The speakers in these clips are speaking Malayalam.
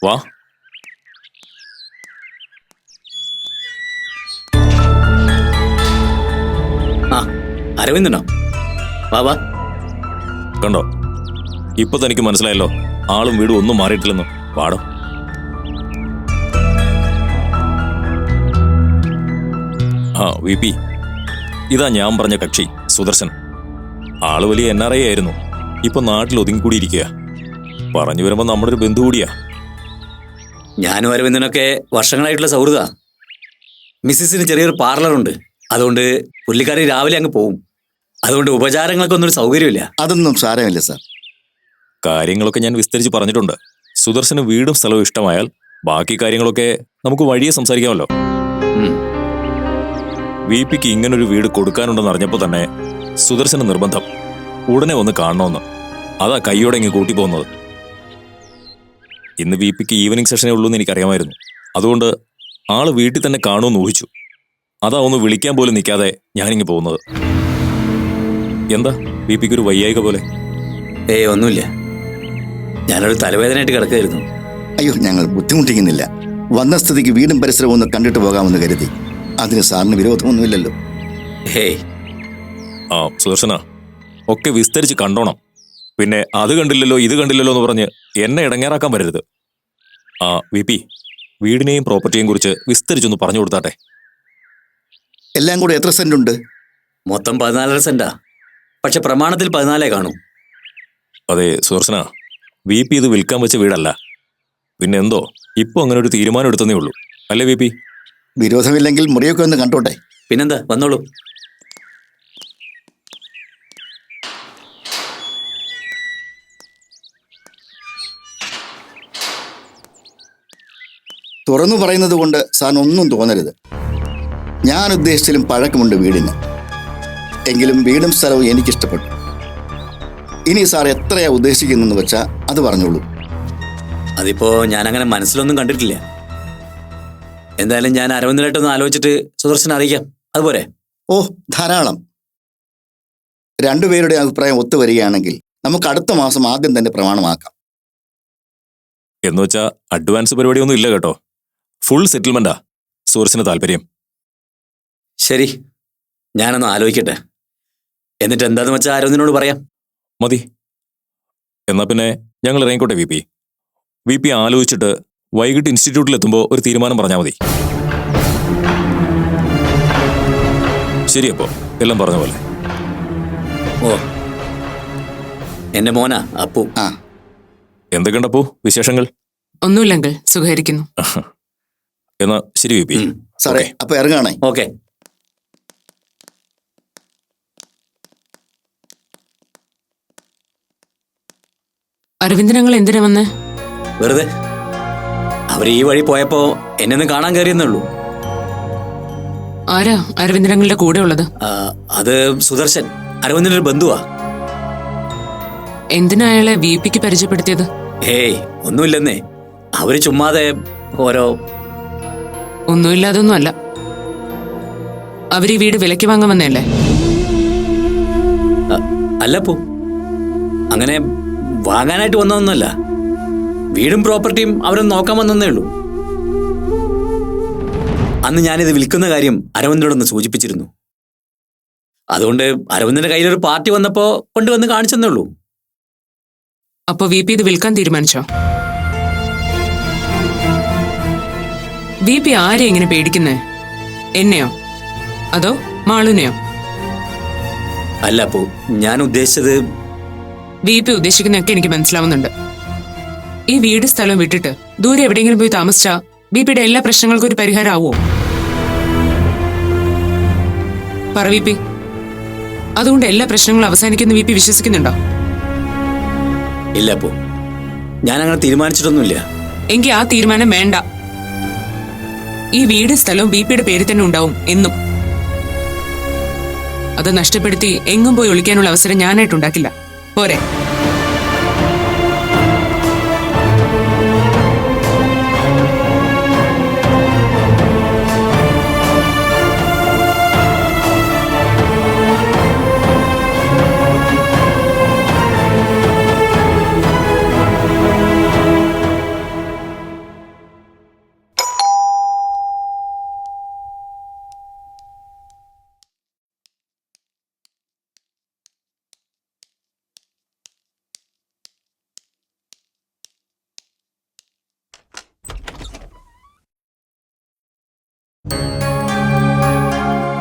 വാ. ആ അരവിന്ദനോ? വാ വാ. കണ്ടോ, ഇപ്പൊ തനിക്ക് മനസ്സിലായല്ലോ ആളും വീടും ഒന്നും മാറിയിട്ടില്ലെന്ന്. വാടോ. ആ വി പി, ഇതാ ഞാൻ പറഞ്ഞ കക്ഷി സുദർശൻ. ആള് വലിയ NRI ആയിരുന്നു. ഇപ്പൊ നാട്ടിൽ ഒതുങ്ങിക്കൂടിയിരിക്കുക. പറഞ്ഞു വരുമ്പോ നമ്മുടെ ഒരു ബന്ധു കൂടിയാ. ഞാനും അരവിന്ദനൊക്കെ വർഷങ്ങളായിട്ടുള്ള സൗഹൃദ. മിസ്സിസിന് ചെറിയൊരു പാർലറുണ്ട്. അതുകൊണ്ട് പുള്ളിക്കാരി രാവിലെ അങ്ങ് പോവും. അതുകൊണ്ട് ഉപചാരങ്ങൾക്കൊന്നും ഒരു സൗകര്യമില്ല. അതൊന്നും സാരമില്ല സാർ. കാര്യങ്ങളൊക്കെ ഞാൻ വിസ്തരിച്ച് പറഞ്ഞിട്ടുണ്ട്. സുദർശന് വീടും സ്ഥലവും ഇഷ്ടമായാൽ ബാക്കി കാര്യങ്ങളൊക്കെ നമുക്ക് വഴിയെ സംസാരിക്കാമല്ലോ. വി പിക്ക് ഇങ്ങനൊരു വീട് കൊടുക്കാനുണ്ടെന്ന് അറിഞ്ഞപ്പോൾ തന്നെ സുദർശന് നിർബന്ധം ഉടനെ ഒന്ന് കാണണമെന്ന്. അതാ കൈയോടെ ഇങ്ങ് കൂട്ടിപ്പോകുന്നത്. ഇന്ന് വി പിക്ക് ഈവനിങ് സെഷനേ ഉള്ളൂ എന്ന് എനിക്കറിയാമായിരുന്നു. അതുകൊണ്ട് ആള് വീട്ടിൽ തന്നെ കാണുമെന്ന് ഊഹിച്ചു. അതാ ഒന്ന് വിളിക്കാൻ പോലും നിൽക്കാതെ ഞാനിങ്ങ് പോകുന്നത്. എന്താ വി പിക്ക് ഒരു വയ്യായിക പോലെ? ഒന്നുമില്ല, ഞാനൊരു തലവേദനയായിട്ട് കിടക്കായിരുന്നു. അയ്യോ, ഞങ്ങൾ ബുദ്ധിമുട്ടിക്കുന്നില്ല. വന്ന സ്ഥിതിക്ക് വീടും പരിസരവും ഒന്ന് കണ്ടിട്ട് പോകാമെന്ന് കരുതി. അതിന് സാറിന് വിരോധമൊന്നുമില്ലല്ലോ. ആ സുദർശന, ഒക്കെ വിസ്തരിച്ച് കണ്ടോണം. പിന്നെ അത് കണ്ടില്ലല്ലോ ഇത് കണ്ടില്ലല്ലോ എന്ന് പറഞ്ഞ് എന്നെ ഇടങ്ങേറാക്കാൻ വരരുത്. ആ വി പി, വീടിനെയും പ്രോപ്പർട്ടിയെയും കുറിച്ച് വിസ്തരിച്ചൊന്ന് പറഞ്ഞു കൊടുത്താട്ടെ. എല്ലാം കൂടെ എത്ര സെന്റ് ഉണ്ട്? മൊത്തം 14.5 സെന്റാ. പക്ഷെ പ്രമാണത്തിൽ 14 കാണൂ. അതെ സുദർശന, വി പി ഇത് വിൽക്കാൻ വെച്ച വീടല്ല. പിന്നെ എന്തോ ഇപ്പൊ അങ്ങനെ ഒരു തീരുമാനം എടുത്തതേ ഉള്ളൂ, അല്ലേ വി പി? വിരോധമില്ലെങ്കിൽ മുറിയൊക്കെ ഒന്ന് കണ്ടോട്ടെ. പിന്നെന്താ, വന്നോളൂ. തുറന്നു പറയുന്നത് കൊണ്ട് സാറിന് ഒന്നും തോന്നരുത്. ഞാൻ ഉദ്ദേശിച്ചാലും പഴക്കമുണ്ട് വീടിന്. എങ്കിലും വീടും സ്ഥലവും എനിക്കിഷ്ടപ്പെട്ടു. ഇനി സാർ എത്രയാ ഉദ്ദേശിക്കുന്നെന്ന് വെച്ചാൽ അത് പറഞ്ഞോളൂ. അതിപ്പോ ഞാനങ്ങനെ മനസ്സിലൊന്നും കണ്ടിട്ടില്ല. എന്തായാലും ഞാൻ അരവിന്ദനായിട്ടൊന്ന് ആലോചിച്ചിട്ട് സുദർശനെ അറിയിക്കാം. അതുപോലെ? ഓ, ധാരാളം. രണ്ടുപേരുടെ അഭിപ്രായം ഒത്തുവരികയാണെങ്കിൽ നമുക്ക് അടുത്ത മാസം ആദ്യം തന്നെ പ്രമാണമാക്കാം. എന്നുവെച്ചാ അഡ്വാൻസ് പരിപാടിയൊന്നും ഇല്ല കേട്ടോ. ഫുൾ സെറ്റിൽമെന്റാ സുദർശന് താല്പര്യം. ശരി, ഞാനൊന്ന് ആലോചിക്കട്ടെ. എന്നിട്ട് എന്താന്ന് വെച്ചാൽ അരവിന്ദനോട് പറയാം. മതി. എന്നാ പിന്നെ ഞങ്ങൾ ഇറങ്ങിക്കോട്ടെ വി പി. വി പി ആലോചിച്ചിട്ട് വൈകിട്ട് ഇൻസ്റ്റിറ്റ്യൂട്ടിൽ എത്തുമ്പോൾ ഒരു തീരുമാനം പറഞ്ഞാൽ മതി. ശരിയപ്പോ, എല്ലാം പറഞ്ഞ പോലെ. ഓ, എന്റെ മോനാ അപ്പു. എന്തൊക്കെയുണ്ടപ്പോ വിശേഷങ്ങൾ? ഒന്നുമില്ലെങ്കിൽ സുഖമായിരിക്കുന്നു. എന്നാ ശരി വി പി. സാറേ, അപ്പൊ ഇറങ്ങാണേ. ഓക്കെ. അരവിന്ദനങ്ങൾ എന്തിനാ വന്നേ? വെറുതെ. അവർ ഈ വഴി പോയപ്പോ എന്നെ ഒന്ന് കാണാൻ കയറിയെന്നുള്ളൂ. ആരാ അരവിന്ദനങ്ങളുടെ കൂടെ ഉള്ളത്? അത് സുദർശൻ, അരവിന്ദന്റെ ഒരു ബന്ധുവാ. എന്തിനാ അയാളെ വി പിക്ക് പരിചയപ്പെടുത്തിയത്? ഒന്നുമില്ലെന്നേ. അവര് ചുമ്മാതെ ഓരോ... ഒന്നുമില്ലാതൊന്നും അല്ല. അവര് ഈ വീട് വിലയ്ക്ക് വാങ്ങാൻ വന്നല്ലേ? അല്ലപ്പോ, അങ്ങനെ വാങ്ങാനായിട്ട് വന്നതൊന്നുമല്ല. വീടും പ്രോപ്പർട്ടിയും അവരൊന്ന് നോക്കാൻ വന്നേ ഉള്ളൂ. അന്ന് ഞാനിത് വിൽക്കുന്ന കാര്യം അരവിന്ദനോടൊന്ന് സൂചിപ്പിച്ചിരുന്നു. അതുകൊണ്ട് അരവിന്ദന്റെ കയ്യിലൊരു പാർട്ടി വന്നപ്പോ കൊണ്ടുവന്ന് കാണിച്ചെന്നേ ഉള്ളൂ. അപ്പൊ വി പി ഇത് വിൽക്കാൻ തീരുമാനിച്ചോ? വി പി ആരെ ഇങ്ങനെ പേടിക്കുന്നേ? എന്നെയോ അതോ മാളുനെയോ? അല്ല അപ്പോ, ഞാൻ ഉദ്ദേശിച്ചത്... വി പി ഉദ്ദേശിക്കുന്നതൊക്കെ എനിക്ക് മനസ്സിലാവുന്നുണ്ട്. ഈ വീട് സ്ഥലവും വിട്ടിട്ട് ദൂരെ എവിടെയെങ്കിലും പോയി താമസിച്ചാ വി പിയുടെ എല്ലാ പ്രശ്നങ്ങൾക്കും ഒരു പരിഹാരം ആവോ? പറ വി പി, അതുകൊണ്ട് എല്ലാ പ്രശ്നങ്ങളും അവസാനിക്കുന്ന വി പി വിശ്വസിക്കുന്നുണ്ടോ? ഇല്ല അപ്പോ, ഞാൻ അങ്ങനെ തീരുമാനിച്ചിട്ടൊന്നുമില്ല. എങ്കിൽ ആ തീരുമാനം വേണ്ട. ഈ വീട് സ്ഥലവും വി പിയുടെ പേരിൽ തന്നെ ഉണ്ടാവും എന്നും. അത് നഷ്ടപ്പെടുത്തി എങ്ങും പോയി ഒളിക്കാനുള്ള അവസരം ഞാനായിട്ടുണ്ടാക്കില്ല. പോരെ?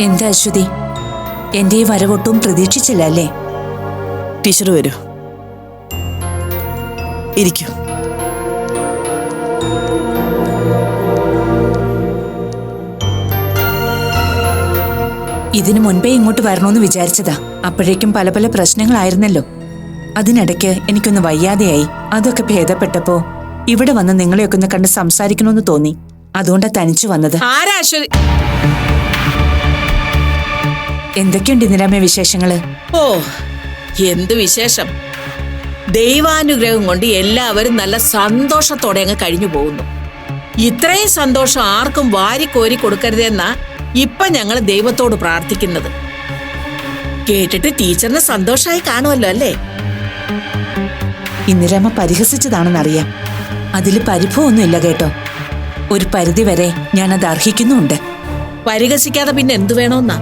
എന്താ അശ്വതി, എന്റെ ഈ വരവൊട്ടും പ്രതീക്ഷിച്ചില്ല അല്ലേ? ടീച്ചർ വരൂ, ഇരിക്കൂ. ഇതിനു മുൻപേ ഇങ്ങോട്ട് വരണമെന്ന് വിചാരിച്ചതാ. അപ്പോഴേക്കും പല പല പ്രശ്നങ്ങളായിരുന്നല്ലോ. അതിനിടയ്ക്ക് എനിക്കൊന്ന് വയ്യാതെയായി. അതൊക്കെ ഭേദപ്പെട്ടപ്പോ ഇവിടെ വന്ന് നിങ്ങളെയൊക്കെ ഒന്ന് കണ്ട് സംസാരിക്കണമെന്ന് തോന്നി. അതുകൊണ്ടാ തനിച്ചു വന്നത്. ആരാ അശ്വതി? എന്തൊക്കെയുണ്ട് ഇന്ദിരാമ്മ വിശേഷങ്ങള്? ഓ, എന്ത് വിശേഷം. ദൈവാനുഗ്രഹം കൊണ്ട് എല്ലാവരും നല്ല സന്തോഷത്തോടെ അങ്ങ് കഴിഞ്ഞു പോകുന്നു. ഇത്രയും സന്തോഷം ആർക്കും വാരിക്കോരി കൊടുക്കരുതെന്നാ ഇപ്പൊ ഞങ്ങൾ ദൈവത്തോട് പ്രാർത്ഥിക്കുന്നത്. കേട്ടിട്ട് ടീച്ചറിന് സന്തോഷമായി കാണുമല്ലോ അല്ലേ? ഇന്ദിരാമ്മ പരിഹസിച്ചതാണെന്നറിയാം. അതിൽ പരിഭവമൊന്നുമില്ല കേട്ടോ. ഒരു പരിധി വരെ ഞാനത് അർഹിക്കുന്നുമുണ്ട്. പരിഹസിക്കാതെ പിന്നെ എന്തു വേണമെന്നാ?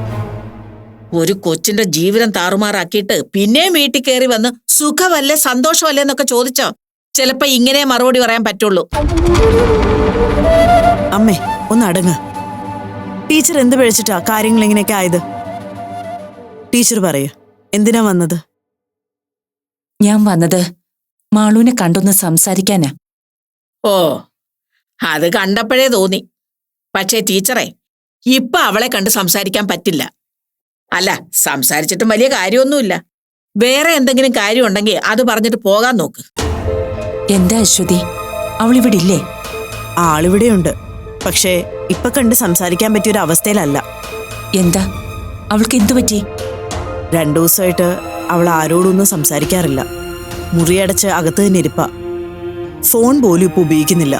ഒരു കൊച്ചിന്റെ ജീവിതം താറുമാറാക്കിയിട്ട് പിന്നെയും വീട്ടിൽ കയറി വന്ന് സുഖമല്ലേ സന്തോഷമല്ലേ എന്നൊക്കെ ചോദിച്ചോ ചിലപ്പോ ഇങ്ങനെ മറുപടി പറയാൻ പറ്റുള്ളൂ. അമ്മേ, ഒന്ന് അടങ്ങ്. ടീച്ചർ എന്ത് പിഴച്ചിട്ടാ കാര്യങ്ങൾ ഇങ്ങനെയൊക്കെ ആയത്? ടീച്ചർ പറയൂ, എന്തിനാ വന്നത്? ഞാൻ വന്നത് മാളൂനെ കണ്ടൊന്ന് സംസാരിക്കാനാ. ഓ, അത് കണ്ടപ്പോഴേ തോന്നി. പക്ഷേ ടീച്ചറെ, ഇപ്പൊ അവളെ കണ്ട് സംസാരിക്കാൻ പറ്റില്ല. അല്ല, സംസാരിച്ചിട്ടും വലിയ കാര്യമൊന്നുമില്ല. വേറെ എന്തെങ്കിലും കാര്യമുണ്ടെങ്കിൽ അത് പറഞ്ഞിട്ട് പോകാൻ നോക്ക്. എന്താ അശ്വതി, അവളിവിടെ ഇല്ലേ? ആളിവിടെയുണ്ട്, പക്ഷേ ഇപ്പൊ കണ്ട് സംസാരിക്കാൻ പറ്റിയൊരു അവസ്ഥയിലല്ല. എന്താ, അവൾക്ക് എന്തു പറ്റി? 2 ദിവസമായിട്ട് അവൾ ആരോടൊന്നും സംസാരിക്കാറില്ല. മുറിയടച്ച് അകത്ത് തന്നെ ഇരിപ്പ. ഫോൺ പോലും ഇപ്പൊ ഉപയോഗിക്കുന്നില്ല.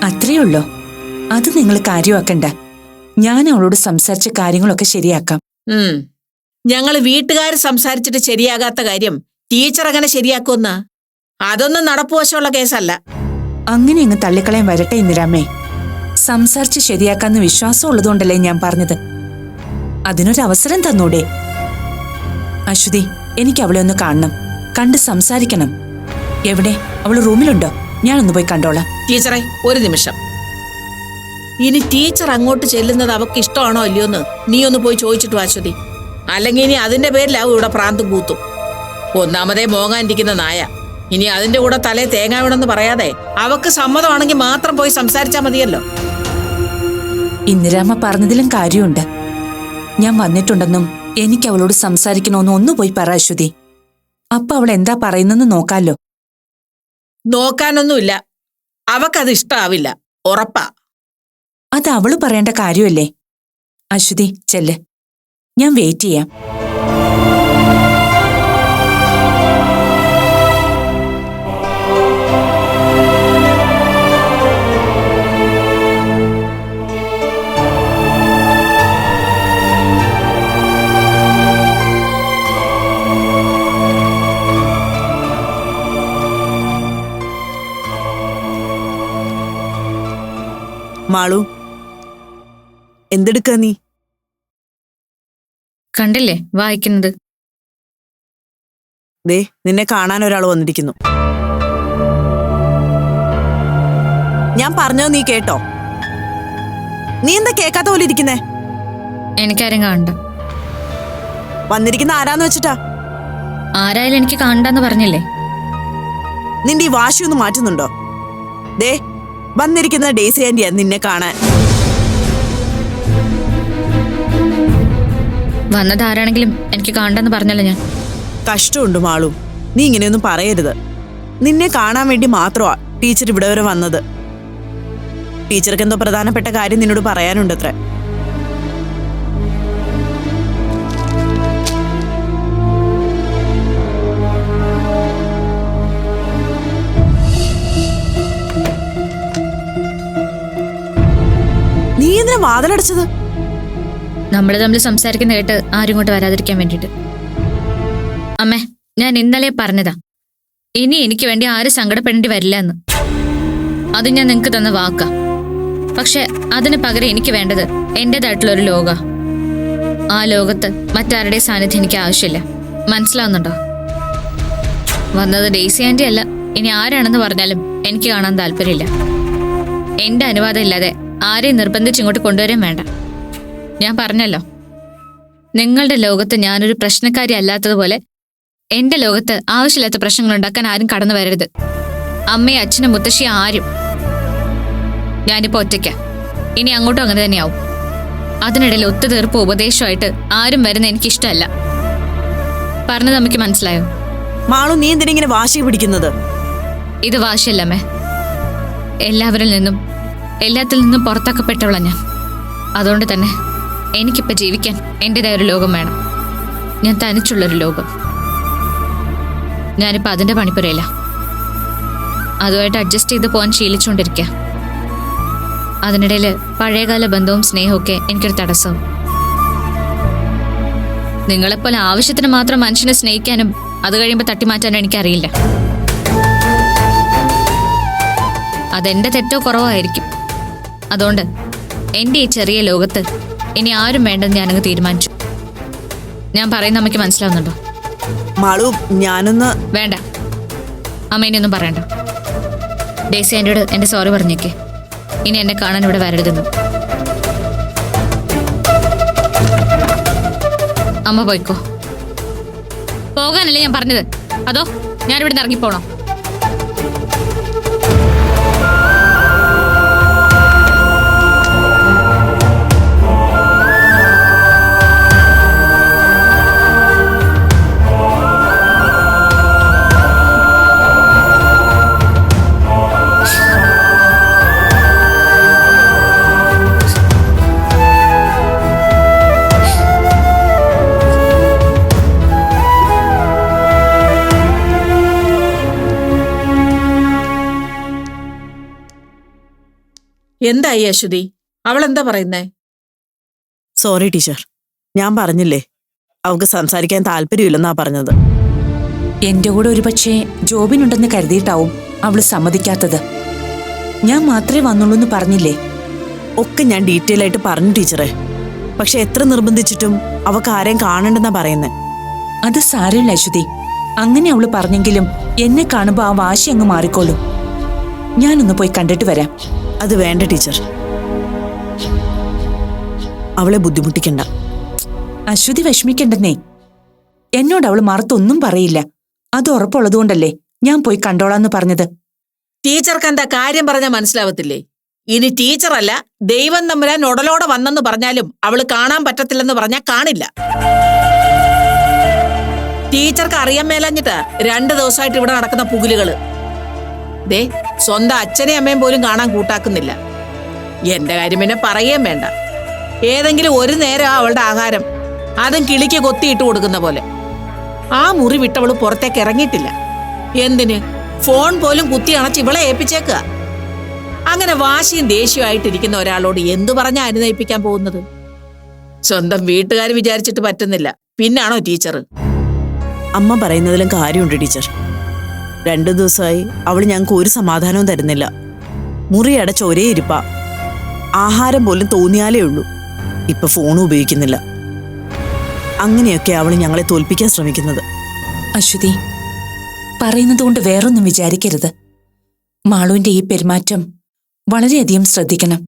അത്രയുള്ളോ? അത് നിങ്ങൾ കാര്യമാക്കണ്ട. ഞാൻ അവളോട് സംസാരിച്ച കാര്യങ്ങളൊക്കെ ശരിയാക്കാം. ഞങ്ങള് വീട്ടുകാർ സംസാരിച്ചിട്ട് ശരിയാകാത്ത കാര്യം ടീച്ചർ അങ്ങനെ ശരിയാക്കുമെന്ന? അതൊന്നും നടപ്പുവശമുള്ള കേസല്ല. അങ്ങനെ അങ്ങ് തള്ളിക്കളയാൻ വരട്ടെ ഇന്ദിരാമ്മേ. സംസാരിച്ച് ശരിയാക്കാന്ന് വിശ്വാസം ഉള്ളതുകൊണ്ടല്ലേ ഞാൻ പറഞ്ഞത്. അതിനൊരവസരം തന്നൂടെ? അശ്വതി, എനിക്ക് അവളെ ഒന്ന് കാണണം, കണ്ട് സംസാരിക്കണം. എവിടെ? അവള് റൂമിലുണ്ടോ? ഞാനൊന്ന് പോയി കണ്ടോളാം. ടീച്ചറെ, ഒരു നിമിഷം. ഇനി ടീച്ചർ അങ്ങോട്ട് ചെല്ലുന്നത് അവക്ക് ഇഷ്ടമാണോ അല്ലയോന്ന് നീ ഒന്ന് പോയി ചോദിച്ചിട്ട് അശ്വതി. അല്ലെങ്കിൽ ഇനി അതിന്റെ പേരിലാവും ഇവിടെ പ്രാന്തും കൂത്തും. ഒന്നാമതേ മോങ്ങാനിരിക്കുന്ന നായ. ഇനി അതിന്റെ കൂടെ തലേ തേങ്ങ വീണെന്ന് പറയാതെ അവക്ക് സമ്മതമാണെങ്കിൽ മാത്രം പോയി സംസാരിച്ചാൽ മതിയല്ലോ. ഇന്ദിരാമ്മ പറഞ്ഞതിലും കാര്യമുണ്ട്. ഞാൻ വന്നിട്ടുണ്ടെന്നും എനിക്ക് അവളോട് സംസാരിക്കണമെന്നും ഒന്ന് പോയി പറ അശ്വതി. അപ്പൊ അവൾ എന്താ പറയുന്നെന്ന് നോക്കാലോ. നോക്കാനൊന്നുമില്ല, അവക്കത് ഇഷ്ടാവില്ല, ഉറപ്പാ. അത് അവള് പറയേണ്ട കാര്യമല്ലേ? അശ്വതി, ചെല്ല്, ഞാൻ വെയിറ്റ് ചെയ്യാം. മാളു, എന്തെടുക്കാ നീ? കണ്ടില്ലേ വായിക്കുന്നത്? ദേ, നിന്നെ കാണാൻ ഒരാൾ വന്നിരിക്കുന്നു. ഞാൻ പറഞ്ഞോ, നീ കേട്ടോ? നീ എന്താ കേക്കാത്ത പോലെ ഇരിക്കുന്നേ? എനിക്കാരും കാണണ്ട. വന്നിരിക്കുന്ന ആരാന്ന് വെച്ചിട്ടാ? ആരായാലും എനിക്ക് കാണണ്ടെന്ന് പറഞ്ഞില്ലേ? നിന്റെ ഈ വാശിയൊന്ന് മാറ്റുന്നുണ്ടോ? ദേ, വന്നിരിക്കുന്ന ഡേസി ആന്റിയാ നിന്നെ കാണാൻ. വന്നത് ആരാണെങ്കിലും എനിക്ക് കാണണ്ടെന്ന് പറഞ്ഞല്ലോ ഞാൻ. കഷ്ടമുണ്ട് മാളു, നീ ഇങ്ങനെയൊന്നും പറയരുത്. നിന്നെ കാണാൻ വേണ്ടി മാത്രമാ ടീച്ചർ ഇവിടെ വരെ വന്നത്. ടീച്ചർക്ക് എന്തോ പ്രധാനപ്പെട്ട കാര്യം നിന്നോട് പറയാനുണ്ടത്രേ. നീ എന്തിനാ വാതിലടച്ചത്? നമ്മൾ തമ്മിൽ സംസാരിക്കുന്ന കേട്ട് ആരും ഇങ്ങോട്ട് വരാതിരിക്കാൻ വേണ്ടിട്ട്. അമ്മേ, ഞാൻ ഇന്നലെ പറഞ്ഞതാ, ഇനി എനിക്ക് വേണ്ടി ആരും സങ്കടപ്പെടേണ്ടി വരില്ല എന്ന്. അത് ഞാൻ നിങ്ങക്ക് തന്ന വാക്കാ. പക്ഷെ അതിന് പകരം എനിക്ക് വേണ്ടത് എന്റേതായിട്ടുള്ള ഒരു ലോക. ആ ലോകത്ത് മറ്റാരുടെ സാന്നിധ്യം എനിക്ക് ആവശ്യമില്ല. മനസ്സിലാവുന്നുണ്ടോ? വന്നത് ഡേസി ആന്റി അല്ല, ഇനി ആരാണെന്ന് പറഞ്ഞാലും എനിക്ക് കാണാൻ താല്പര്യമില്ല. എന്റെ അനുവാദം ഇല്ലാതെ ആരെയും നിർബന്ധിച്ച് ഇങ്ങോട്ട് കൊണ്ടുവരാൻ വേണ്ട. ഞാൻ പറഞ്ഞല്ലോ, നിങ്ങളുടെ ലോകത്ത് ഞാനൊരു പ്രശ്നക്കാരി അല്ലാത്തതുപോലെ എന്റെ ലോകത്ത് ആവശ്യമില്ലാത്ത പ്രശ്നങ്ങൾ ഉണ്ടാക്കാൻ ആരും കടന്നു വരരുത്. അമ്മയും അച്ഛനും മുത്തശ്ശിയും ആരും. ഞാനിപ്പോ ഒറ്റയ്ക്ക. ഇനി അങ്ങോട്ടും അങ്ങനെ തന്നെയാവും. അതിനിടയിൽ ഒത്തുതീർപ്പ് ഉപദേശമായിട്ട് ആരും വരുന്ന എനിക്കിഷ്ടമല്ല. പറഞ്ഞത് അമ്മയ്ക്ക് മനസ്സിലായോ? മാളു, നീ എന്തിനിങ്ങനെ വാശി പിടിക്കുന്നത്? ഇത് വാശിയല്ലമ്മേ. എല്ലാവരിൽ നിന്നും എല്ലാത്തിൽ നിന്നും പുറത്താക്കപ്പെട്ടവളാ ഞാൻ. അതുകൊണ്ട് തന്നെ എനിക്കിപ്പോ ജീവിക്കാൻ എന്റേതായ ഒരു ലോകം വേണം. ഞാൻ തനിച്ചുള്ളൊരു ലോകം. ഞാനിപ്പോ അതിന്റെ പണിപ്പുരയില്ല. അതുമായിട്ട് അഡ്ജസ്റ്റ് ചെയ്ത് പോകാൻ ശീലിച്ചുകൊണ്ടിരിക്കുക. അതിനിടയിൽ പഴയകാല ബന്ധവും സ്നേഹമൊക്കെ എനിക്കൊരു തടസ്സവും. നിങ്ങളെപ്പോലെ ആവശ്യത്തിന് മാത്രം മനുഷ്യനെ സ്നേഹിക്കാനും അത് കഴിയുമ്പോൾ തട്ടിമാറ്റാനും എനിക്കറിയില്ല. അതെന്റെ തെറ്റോ കുറവായിരിക്കും. അതുകൊണ്ട് എന്റെ ഈ ചെറിയ ലോകത്ത് ഇനി ആരും വേണ്ടെന്ന് ഞാനങ്ങ് തീരുമാനിച്ചു. ഞാൻ പറയുന്ന അമ്മയ്ക്ക് മനസ്സിലാവുന്നുണ്ടോ? മാളു, ഞാനൊന്ന്... വേണ്ട, അമ്മ ഇനിയൊന്നും പറയണ്ട. ഡേസി ആന്റിയോട് എന്റെ സോറി പറഞ്ഞേക്കേ. ഇനി എന്നെ കാണാൻ ഇവിടെ വരരുതെന്ന്. അമ്മ പോയിക്കോ. പോകാനല്ലേ ഞാൻ പറഞ്ഞത്? അതോ ഞാനിവിടെ നിന്ന് ഇറങ്ങിപ്പോണോ? എന്തായി അശ്വതി? അവൾ എന്താ പറയുന്നേ? സോറി ടീച്ചർ, ഞാൻ പറഞ്ഞില്ലേ അവൾക്ക് സംസാരിക്കാൻ താല്പര്യമില്ലെന്നാ പറഞ്ഞത്. എന്റെ കൂടെ ഒരുപക്ഷെ ജോബിനുണ്ടെന്ന് കരുതിയിട്ടാവും അവള് സമ്മതിക്കാത്തത്. ഞാൻ മാത്രമേ വന്നുള്ളൂ എന്ന് പറഞ്ഞില്ലേ? ഒക്കെ ഞാൻ ഡീറ്റെയിൽ ആയിട്ട് പറഞ്ഞു ടീച്ചറെ. പക്ഷെ എത്ര നിർബന്ധിച്ചിട്ടും അവൾക്ക് ആരെയും കാണണ്ടെന്നാ പറയുന്നേ. അത് സാരമില്ല അശ്വതി. അങ്ങനെ അവള് പറഞ്ഞെങ്കിലും എന്നെ കാണുമ്പോ ആ വാശി അങ്ങ് മാറിക്കോളും. ഞാനൊന്ന് പോയി കണ്ടിട്ട് വരാം. അത് വേണ്ട ടീച്ചർ, അവളെ ബുദ്ധിമുട്ടിക്കണ്ട. അശ്വതി വിഷമിക്കണ്ടെന്നേ. എന്നോട് അവള് മറുത്തൊന്നും പറയില്ല. അത് ഉറപ്പുള്ളതുകൊണ്ടല്ലേ ഞാൻ പോയി കണ്ടോളാന്ന് പറഞ്ഞത്. ടീച്ചർക്ക് എന്താ കാര്യം പറഞ്ഞാൽ മനസ്സിലാവത്തില്ലേ? ഇനി ടീച്ചറല്ല, ദൈവം തമ്പുരാൻ ഉടലോടെ വന്നെന്ന് പറഞ്ഞാലും അവള് കാണാൻ പറ്റത്തില്ലെന്ന് പറഞ്ഞാൽ കാണില്ല. ടീച്ചർക്ക് അറിയാൻ മേലഞ്ഞിട്ടാ 2 ദിവസമായിട്ട് ഇവിടെ നടക്കുന്ന പുകിലുകള്. ദേ, സ്വന്തം അച്ഛനെയും അമ്മയും പോലും കാണാൻ കൂട്ടാക്കുന്നില്ല. എന്റെ കാര്യം പിന്നെ പറയുകയും വേണ്ട. ഏതെങ്കിലും ഒരു നേരം അവളുടെ ആഹാരം, അതും കിളിക്ക് കൊത്തിയിട്ട് കൊടുക്കുന്ന പോലെ. ആ മുറി വിട്ടവള് പുറത്തേക്ക് ഇറങ്ങിയിട്ടില്ല. എന്തിന്? ഫോൺ പോലും കുത്തി അണച്ച് ഇവളെ ഏൽപ്പിച്ചേക്കുക. അങ്ങനെ വാശിയും ദേഷ്യമായിട്ടിരിക്കുന്ന ഒരാളോട് എന്തു പറഞ്ഞാ അനുനയിപ്പിക്കാൻ പോകുന്നത്? സ്വന്തം വീട്ടുകാർ വിചാരിച്ചിട്ട് പറ്റുന്നില്ല, പിന്നാണോ ടീച്ചർ? അമ്മ പറയുന്നതിലും കാര്യമുണ്ട് ടീച്ചർ. 2 ദിവസമായി അവൾ ഞങ്ങൾക്ക് ഒരു സമാധാനവും തരുന്നില്ല. മുറി അടച്ച ഒരേ ഇരിപ്പാ. ആഹാരം പോലും തോന്നിയാലേ ഉള്ളൂ. ഇപ്പൊ ഫോണും ഉപയോഗിക്കുന്നില്ല. അങ്ങനെയൊക്കെ അവൾ ഞങ്ങളെ തോൽപ്പിക്കാൻ ശ്രമിക്കുന്നത്. അശ്വതി, പറയുന്നത് കൊണ്ട് വേറൊന്നും വിചാരിക്കരുത്. മാളുവിന്റെ ഈ പെരുമാറ്റം വളരെയധികം ശ്രദ്ധിക്കണം.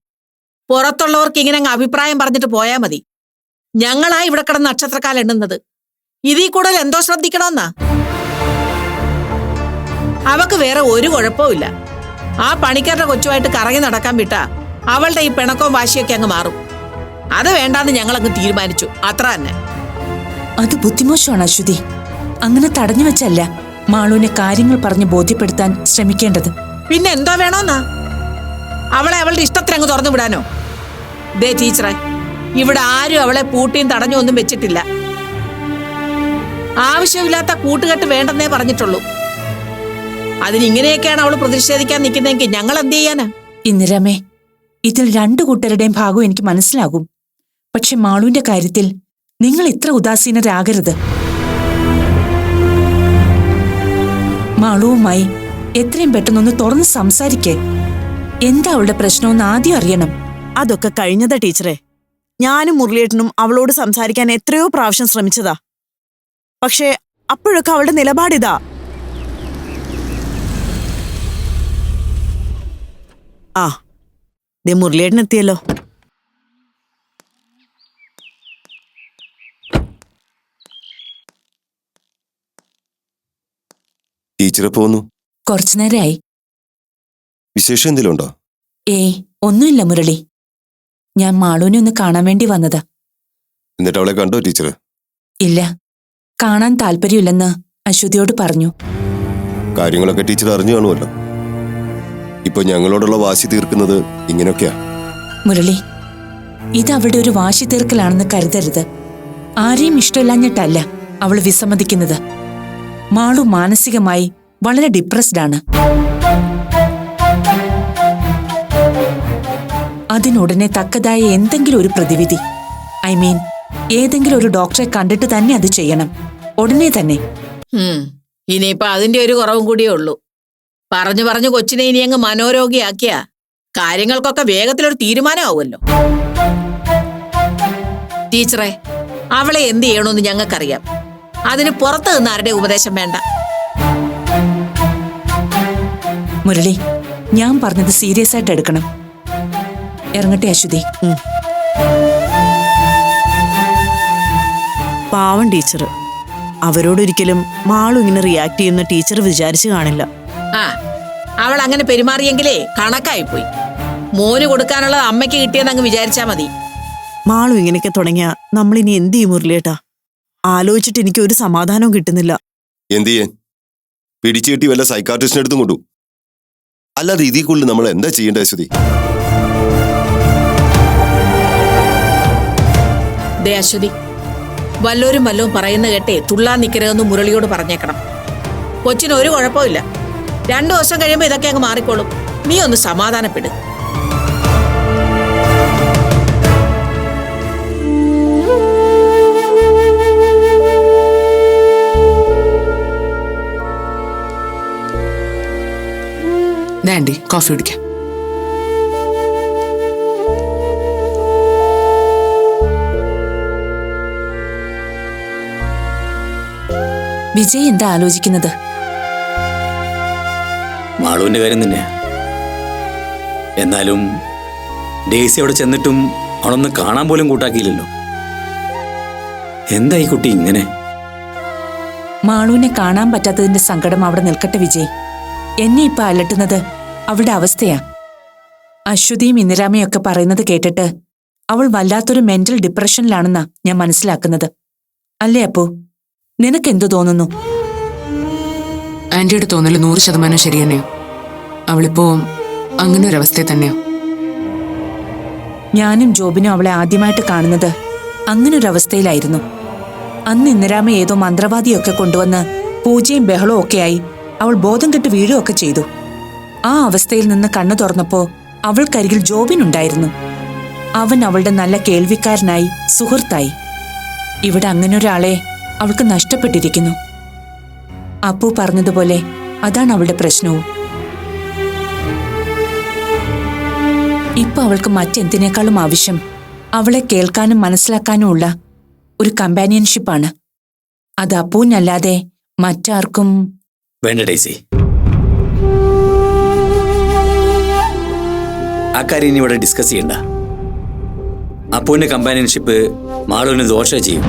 പുറത്തുള്ളവർക്ക് ഇങ്ങനെ അങ്ങ് അഭിപ്രായം പറഞ്ഞിട്ട് പോയാൽ മതി. ഞങ്ങളാ ഇവിടെ കിടന്ന് നക്ഷത്രക്കാലം എണ്ണുന്നത്. ഇതിൽ കൂടുതൽ എന്തോ ശ്രദ്ധിക്കണമെന്നാ? അവക്ക് വേറെ ഒരു കുഴപ്പമില്ല. ആ പണിക്കാരുടെ കൊച്ചുമായിട്ട് കറങ്ങി നടക്കാൻ വിട്ടാ അവളുടെ ഈ പിണക്കവും വാശിയൊക്കെ അങ്ങ് മാറും. അത് വേണ്ടാന്ന് ഞങ്ങൾ അങ്ങ് തീരുമാനിച്ചു, അത്ര തന്നെ. അത് ബുദ്ധിമോശമാണ് അശ്വതി. അങ്ങനെ തടഞ്ഞു വെച്ചല്ല മാളുവിനെ കാര്യങ്ങൾ പറഞ്ഞ് ബോധ്യപ്പെടുത്താൻ ശ്രമിക്കേണ്ടത്. പിന്നെ എന്തോ വേണോന്നാ? അവളെ അവളുടെ ഇഷ്ടത്തിന് അങ്ങ് തുറന്നു വിടാനോ? ദേ ടീച്ചറെ, ഇവിടെ ആരും അവളെ പൂട്ടിയും തടഞ്ഞു ഒന്നും വെച്ചിട്ടില്ല. ആവശ്യമില്ലാത്ത കൂട്ടുകെട്ട് വേണ്ടെന്നേ പറഞ്ഞിട്ടുള്ളൂ. അതിനിങ്ങനെയൊക്കെയാണ് അവൾ പ്രതിഷേധിക്കാൻ നിൽക്കുന്നതെങ്കിൽ ഞങ്ങൾ എന്ത് ചെയ്യാനാ? ഇന്ദിരാമേ, ഇതിൽ 2 കൂട്ടരുടെയും ഭാഗവും എനിക്ക് മനസ്സിലാകും. പക്ഷെ മാളുവിന്റെ കാര്യത്തിൽ നിങ്ങൾ ഇത്ര ഉദാസീനരാകരുത്. മാളുവുമായി എത്രയും പെട്ടെന്നൊന്ന് തുറന്ന് സംസാരിക്കേ. എന്താ അവളുടെ പ്രശ്നമെന്ന് ആദ്യം അറിയണം. അതൊക്കെ കഴിഞ്ഞതാ ടീച്ചറെ. ഞാനും മുരളിയേട്ടനും അവളോട് സംസാരിക്കാൻ എത്രയോ പ്രാവശ്യം ശ്രമിച്ചതാ. പക്ഷേ അപ്പോഴൊക്കെ അവളുടെ നിലപാടിതാ. ആ, ദേ മുരളിയേട്ടൻ എത്തിയല്ലോ. ടീച്ചറെ പോന്നു? കുറച്ചു നേരമായി. വിശേഷം എന്തെങ്കിലും ഉണ്ടോ? ഏയ്, ഒന്നുമില്ല മുരളി. ഞാൻ മാളൂനെ ഒന്ന് കാണാൻ വേണ്ടി വന്നതാ. എന്നിട്ട് അവളെ കണ്ടോ ടീച്ചർ? ഇല്ല, കാണാൻ താല്പര്യമില്ലെന്ന് അശ്വതിയോട് പറഞ്ഞു. കാര്യങ്ങളൊക്കെ ടീച്ചർ അറിഞ്ഞു കാണുമല്ലോ. ഇപ്പൊ ഞങ്ങളോടുള്ള വാശി തീർക്കുന്നത് ഇങ്ങനെയൊക്കെയാ. മുരളി, ഇത് അവളുടെ ഒരു വാശി തീർക്കലാണെന്ന് കരുതരുത്. ആരെയും ഇഷ്ടമില്ലാഞ്ഞിട്ടല്ല അവൾ വിസമ്മതിക്കുന്നത്. മാളു മാനസികമായി വളരെ ഡിപ്രസ്ഡ് ആണ്. അതിനുടനെ തക്കതായ എന്തെങ്കിലും ഒരു പ്രതിവിധി, ഏതെങ്കിലും ഒരു ഡോക്ടറെ കണ്ടിട്ട് തന്നെ അത് ചെയ്യണം, ഉടനെ തന്നെ. ഇനിയിപ്പൊ അതിന്റെ ഒരു കുറവും കൂടിയേ ഉള്ളൂ. പറഞ്ഞു കൊച്ചിനെ ഇനി അങ്ങ് മനോരോഗിയാക്കിയ കാര്യങ്ങൾക്കൊക്കെ വേഗത്തിലൊരു തീരുമാനമാവുമല്ലോ. ടീച്ചറെ, അവളെ എന്ത് ചെയ്യണമെന്ന് ഞങ്ങൾക്കറിയാം. അതിന് പുറത്ത് നിന്ന് ആരുടെ ഉപദേശം വേണ്ട. മുരളി, ഞാൻ പറഞ്ഞത് സീരിയസ് ആയിട്ട് എടുക്കണം. ഇറങ്ങട്ടെ അശ്വതി? പാവം ടീച്ചർ. അവരോടൊരിക്കലും മാളു ഇങ്ങനെ റിയാക്ട് ചെയ്യുന്ന ടീച്ചർ വിചാരിച്ചു കാണില്ല. അവൾ അങ്ങനെ പെരുമാറിയെങ്കിലേ കണക്കായിപ്പോയി. മോന് കൊടുക്കാനുള്ളത് അമ്മയ്ക്ക് കിട്ടിയെന്ന് അങ്ങ് വിചാരിച്ചാ മതി. മാളു ഇങ്ങനെയൊക്കെ തുടങ്ങിയ നമ്മളിനി എന്ത് ചെയ്യും മുരളിയേട്ടാ? ആലോചിച്ചിട്ട് എനിക്ക് ഒരു സമാധാനവും കിട്ടുന്നില്ല. എന്ത് ചെയ്യാൻ? പിടിച്ചു കെട്ടി വല്ല സൈക്കാട്രിസ്റ്റിനെ എടുത്തും കൊണ്ടു. അല്ലാതെ ഇതിൽ കൂടുതൽ നമ്മൾ എന്താ ചെയ്യേണ്ട അശ്വതി? അശ്വതി, വല്ലവരും പറയുന്ന കേട്ടേ തുള്ളാൻ നിൽക്കരുതെന്ന് മുരളിയോട് പറഞ്ഞേക്കണം. കൊച്ചിന് ഒരു കുഴപ്പമില്ല. 2 ദിവസം കഴിയുമ്പോ ഇതൊക്കെ അങ്ങ് മാറിക്കോളും. നീ ഒന്ന് സമാധാനപ്പെടും. ആന്റി, കോഫി കുടിക്കാം. വിജയ് എന്താ ആലോചിക്കുന്നത്? മാളുവിന്റെ കാര്യം തന്നെയാ. എന്നാലും ഡേസി അവിടെ ചെന്നിട്ടും അവളൊന്ന് കാണാൻ പോലും കൂട്ടാക്കിയില്ലല്ലോ. എന്താ ഈ കുട്ടി ഇങ്ങനെ? മാളുവിനെ കാണാൻ പറ്റാത്തതിന്റെ സങ്കടം അവിടെ നിൽക്കട്ടെ വിജയ്. എന്നെ ഇപ്പൊ അലട്ടുന്നത് അവളുടെ അവസ്ഥയാ. അശ്വതിയും ഇന്ദിരാമയും ഒക്കെ പറയുന്നത് കേട്ടിട്ട് അവൾ വല്ലാത്തൊരു മെന്റൽ ഡിപ്രഷനിലാണെന്നാ ഞാൻ മനസ്സിലാക്കുന്നത്. അല്ലേ അപ്പു? നിനക്കെന്തു തോന്നുന്നു? ആന്റിയുടെ തോന്നല് 100% ശരി തന്നെയോ? അവളിപ്പോ അങ്ങനെ ഒരു അവസ്ഥയിൽ തന്നെയോ? ഞാനും ജോബിനും അവളെ ആദ്യമായിട്ട് കാണുന്നത് അങ്ങനൊരവസ്ഥയിലായിരുന്നു. അന്ന് ഇന്ദിരാമ ഏതോ മന്ത്രവാദിയൊക്കെ കൊണ്ടുവന്ന് പൂജയും ബഹളവും ഒക്കെയായി അവൾ ബോധം കെട്ട് വീഴുകയൊക്കെ ചെയ്തു. ആ അവസ്ഥയിൽ നിന്ന് കണ്ണു തുറന്നപ്പോ അവൾക്കരികിൽ ജോബിനുണ്ടായിരുന്നു. അവൻ അവളുടെ നല്ല കേൾവിക്കാരനായി, സുഹൃത്തായി. ഇവിടെ അങ്ങനൊരാളെ അവൾക്ക് നഷ്ടപ്പെട്ടിരിക്കുന്നു. അപ്പു പറഞ്ഞതുപോലെ അതാണ് അവളുടെ പ്രശ്നവും. ഇപ്പൊ അവൾക്ക് മറ്റെന്തിനേക്കാളും ആവശ്യം അവളെ കേൾക്കാനും മനസ്സിലാക്കാനും ഉള്ള ഒരു കമ്പാനിയൻഷിപ്പാണ്. അത് അപ്പുവിനല്ലാതെ മറ്റാർക്കും വേണ്ട ഡേസി. ആ കാര്യം ഇനി ഇവിടെ ഡിസ്കസ് ചെയ്യണ്ട. അപ്പുവിന്റെ കമ്പാനിയൻഷിപ്പ് മാളുവിന് ദോഷം ചെയ്യും.